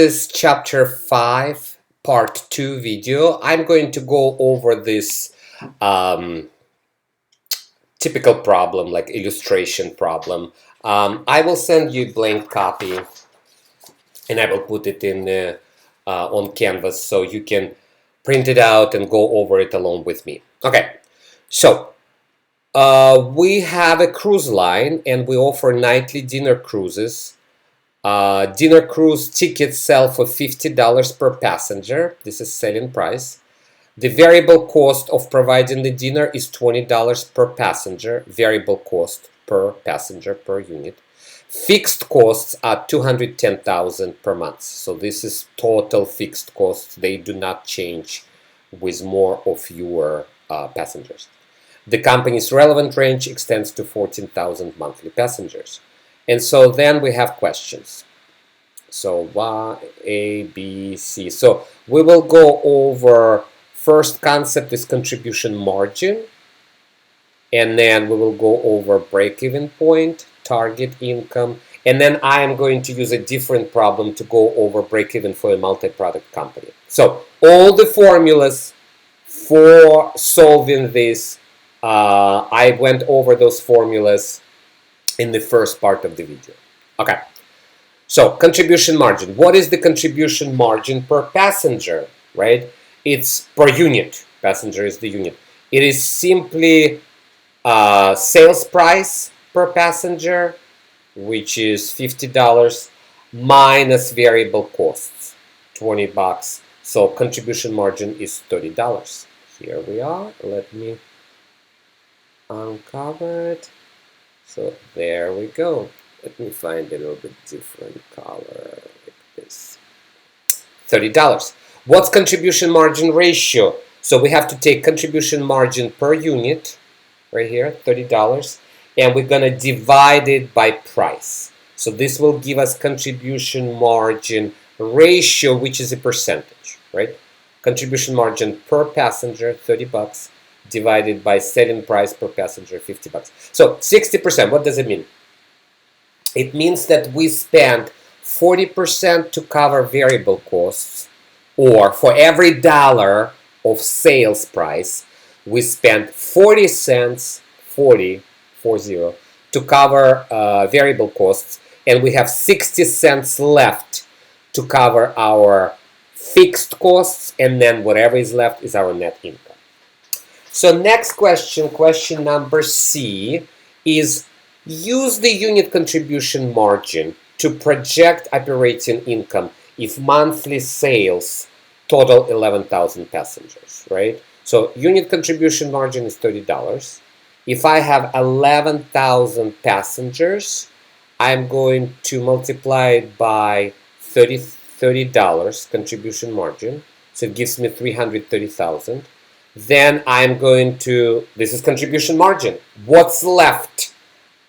This chapter 5 part 2 video. I'm going to go over this typical problem, like illustration problem. I will send you a blank copy and I will put it in on Canvas so you can print it out and go over it along with me. Okay, so we have a cruise line and we offer nightly dinner cruises. Dinner cruise tickets sell for $50 per passenger. This is selling price. The variable cost of providing the dinner is $20 per passenger. Variable cost per passenger per unit. Fixed costs are $210,000 per month. So this is total fixed costs. They do not change with more or fewer passengers. The company's relevant range extends to 14,000 monthly passengers. And so then we have questions. So Y, A, B, C. So we will go over first concept is contribution margin. And then we will go over break-even point, target income. And then I am going to use a different problem to go over break-even for a multi-product company. So all the formulas for solving this, I went over those formulas in the first part of the video. Okay, so contribution margin. What is the contribution margin per passenger, right? It's per unit. Passenger is the unit. It is simply sales price per passenger, which is $50, minus variable costs, $20. So contribution margin is $30. Here we are. Let me uncover it. So there we go. Let me find a little bit different color like this. $30. What's contribution margin ratio? So we have to take contribution margin per unit, right here, $30, and we're gonna divide it by price. So this will give us contribution margin ratio, which is a percentage, right? Contribution margin per passenger, $30. Divided by selling price per passenger, $50. So 60%, what does it mean? It means that we spend 40% to cover variable costs, or for every dollar of sales price, we spend 40 cents, 40, to cover variable costs, and we have 60 cents left to cover our fixed costs, and then whatever is left is our net income. So next question, question number C, is use the unit contribution margin to project operating income if monthly sales total 11,000 passengers, right? So unit contribution margin is $30. If I have 11,000 passengers, I'm going to multiply it by $30 contribution margin. So it gives me 330,000. Then I'm going to, this is contribution margin. What's left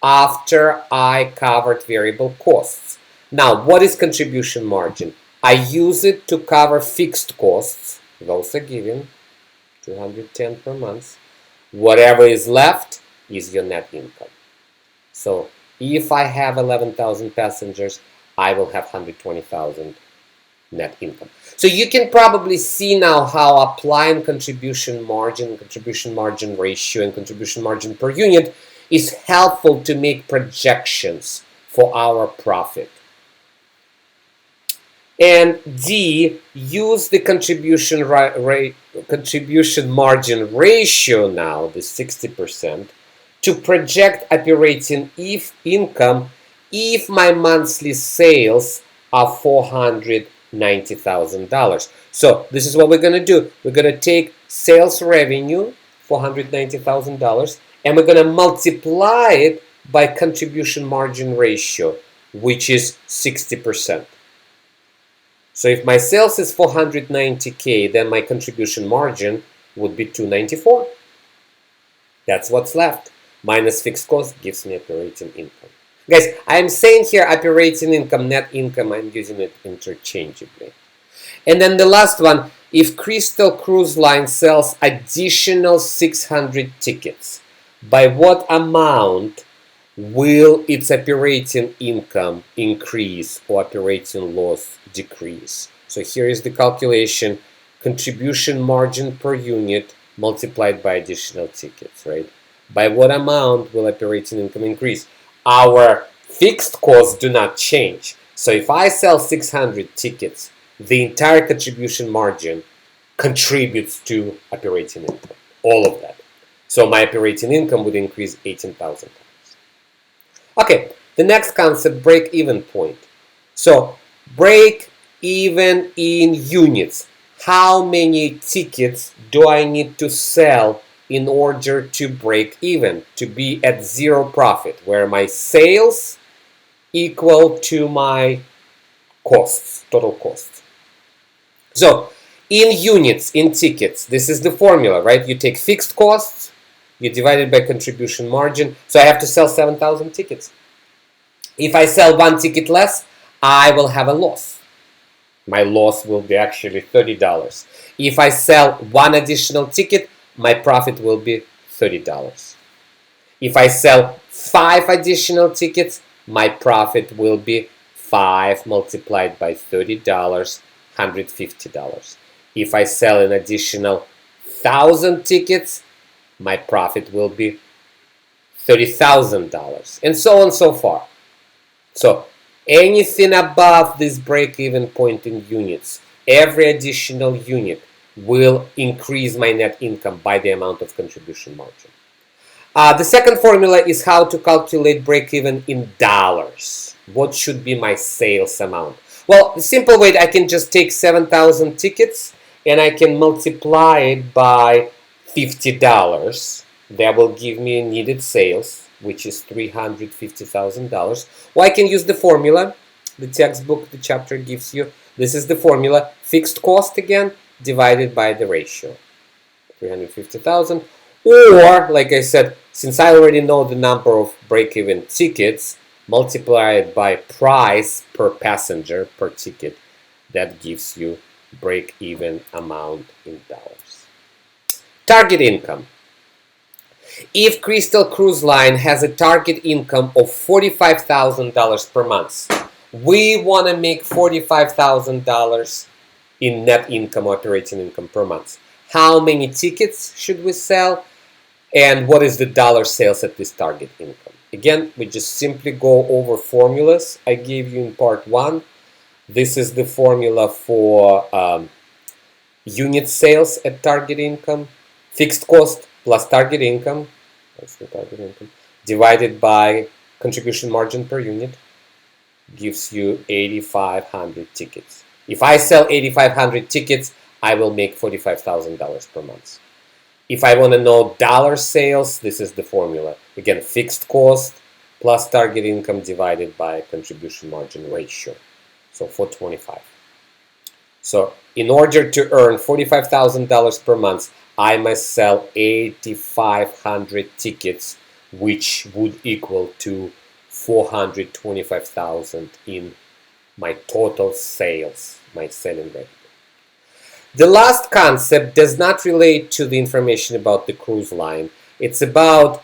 after I covered variable costs? Now, what is contribution margin? I use it to cover fixed costs. Those are given, 210 per month. Whatever is left is your net income. So if I have 11,000 passengers, I will have 120,000 net income. So you can probably see now how applying contribution margin ratio, and contribution margin per unit is helpful to make projections for our profit. And D, use the contribution margin ratio now, the 60%, to project operating income if my monthly sales are $490,000. So this is what we're going to do. We're going to take sales revenue, $490,000, and we're going to multiply it by contribution margin ratio, which is 60%. So if my sales is 490K, then my contribution margin would be 294. That's what's left. Minus fixed cost gives me operating income. Guys, I'm saying here operating income, net income, I'm using it interchangeably. And then the last one, if Crystal Cruise Line sells additional 600 tickets, by what amount will its operating income increase or operating loss decrease? So here is the calculation: contribution margin per unit multiplied by additional tickets, right? By what amount will operating income increase? Our fixed costs do not change. So if I sell 600 tickets, the entire contribution margin contributes to operating income, all of that. So my operating income would increase 18,000. Okay, the next concept, break-even point. So break even in units. How many tickets do I need to sell in order to break even, to be at zero profit, where my sales equal to my costs, total costs? So in units, in tickets, this is the formula, right? You take fixed costs, you divide it by contribution margin. So I have to sell 7,000 tickets. If I sell one ticket less, I will have a loss. My loss will be actually $30. If I sell one additional ticket, my profit will be $30. If I sell 5 additional tickets, my profit will be 5 multiplied by $30, $150. If I sell an additional 1,000 tickets, my profit will be $30,000, and so on and so forth. So anything above this break-even point in units, every additional unit will increase my net income by the amount of contribution margin. The second formula is how to calculate break-even in dollars. What should be my sales amount? Well, the simple way, I can just take 7,000 tickets and I can multiply it by $50. That will give me needed sales, which is $350,000. Or I can use the formula, the textbook, the chapter gives you. This is the formula: fixed cost again divided by the ratio, 350,000. Or, like I said, since I already know the number of break-even tickets, multiply it by price per passenger per ticket. That gives you break-even amount in dollars. Target income. If Crystal Cruise Line has a target income of $45,000 per month, we want to make $45,000 in net income, operating income per month. How many tickets should we sell? And what is the dollar sales at this target income? Again, we just simply go over formulas I gave you in part 1. This is the formula for unit sales at target income. Fixed cost plus target income, that's the target income, divided by contribution margin per unit gives you 8,500 tickets. If I sell 8,500 tickets, I will make $45,000 per month. If I want to know dollar sales, this is the formula. Again, fixed cost plus target income divided by contribution margin ratio. So 425. So in order to earn $45,000 per month, I must sell 8,500 tickets, which would equal to 425,000 in my total sales, my selling revenue. The last concept does not relate to the information about the cruise line. It's about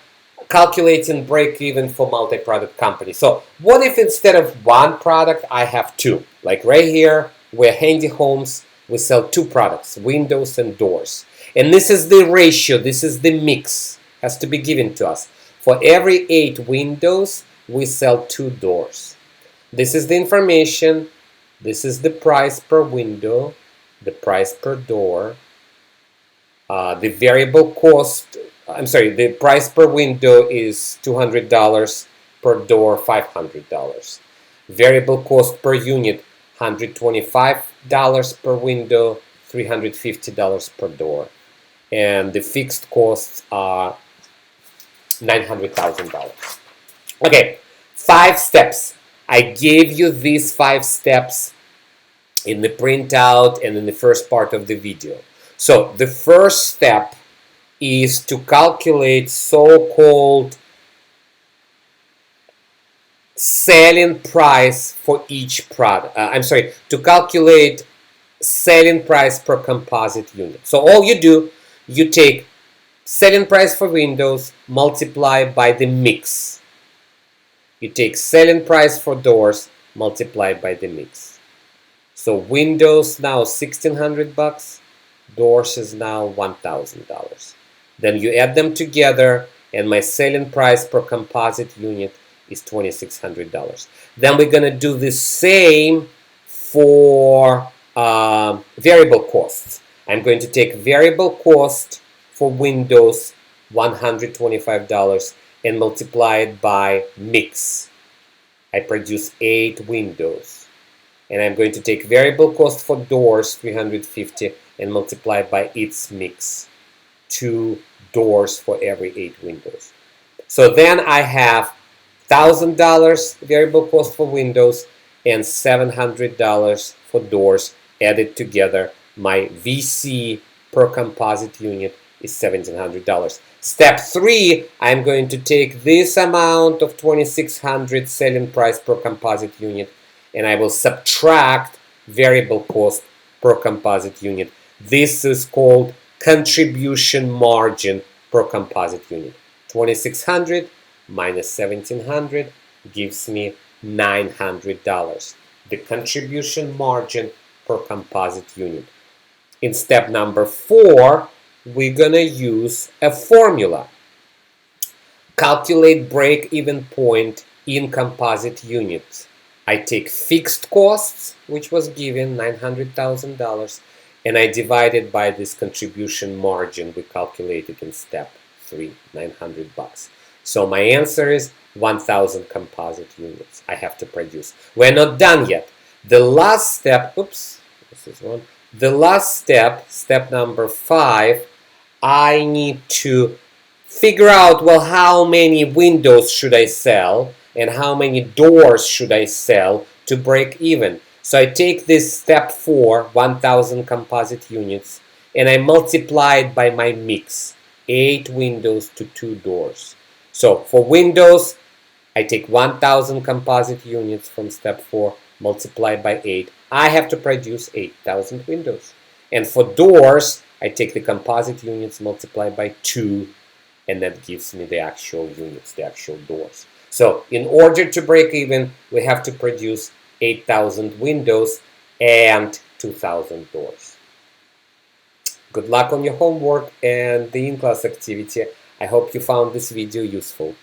calculating break-even for multi-product companies. So what if instead of one product, I have 2? Like right here, we're Handy Homes. We sell 2 products, windows and doors. And this is the ratio, this is the mix, has to be given to us. For every 8 windows, we sell 2 doors. This is the information, this is the price per window, the price per door, the variable cost, the price per window is $200, per door $500. Variable cost per unit, $125 per window, $350 per door. And the fixed costs are $900,000. Okay, 5 steps. I gave you these 5 steps in the printout and in the first part of the video. So the first step is to calculate so-called selling price for each product. To calculate selling price per composite unit. So all you do, you take selling price for windows, multiply by the mix. You take selling price for doors multiplied by the mix. So windows now $1,600, doors is now $1,000. Then you add them together, and my selling price per composite unit is $2,600. Then we're gonna do the same for variable costs. I'm going to take variable cost for windows, $125, and multiply it by mix. I produce 8 windows. And I'm going to take variable cost for doors, 350, and multiply by its mix, 2 doors for every 8 windows. So then I have $1,000 variable cost for windows and $700 for doors added together. My VC per composite unit is $1,700. Step 3, I'm going to take this amount of $2,600 selling price per composite unit, and I will subtract variable cost per composite unit. This is called contribution margin per composite unit. 2,600 minus 1,700 gives me $900. The contribution margin per composite unit. In step number 4, we're gonna use a formula. Calculate break-even point in composite units. I take fixed costs, which was given $900,000, and I divide it by this contribution margin we calculated in step 3, $900. So my answer is 1,000 composite units I have to produce. We're not done yet. The last step, oops, this is one. The last step, step number 5, I need to figure out, well, how many windows should I sell and how many doors should I sell to break even. So I take this step 4, 1,000 composite units, and I multiply it by my mix, 8 windows to 2 doors. So for windows, I take 1,000 composite units from step 4, multiplied by 8. I have to produce 8,000 windows. And for doors, I take the composite units multiplied by 2, and that gives me the actual units, the actual doors. So in order to break even, we have to produce 8,000 windows and 2,000 doors. Good luck on your homework and the in-class activity. I hope you found this video useful.